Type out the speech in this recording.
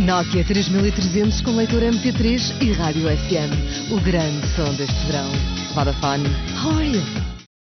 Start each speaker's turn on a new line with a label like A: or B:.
A: Nokia 3300 com leitor MP3 e rádio FM. O grande som deste verão. Vodafone. How are you?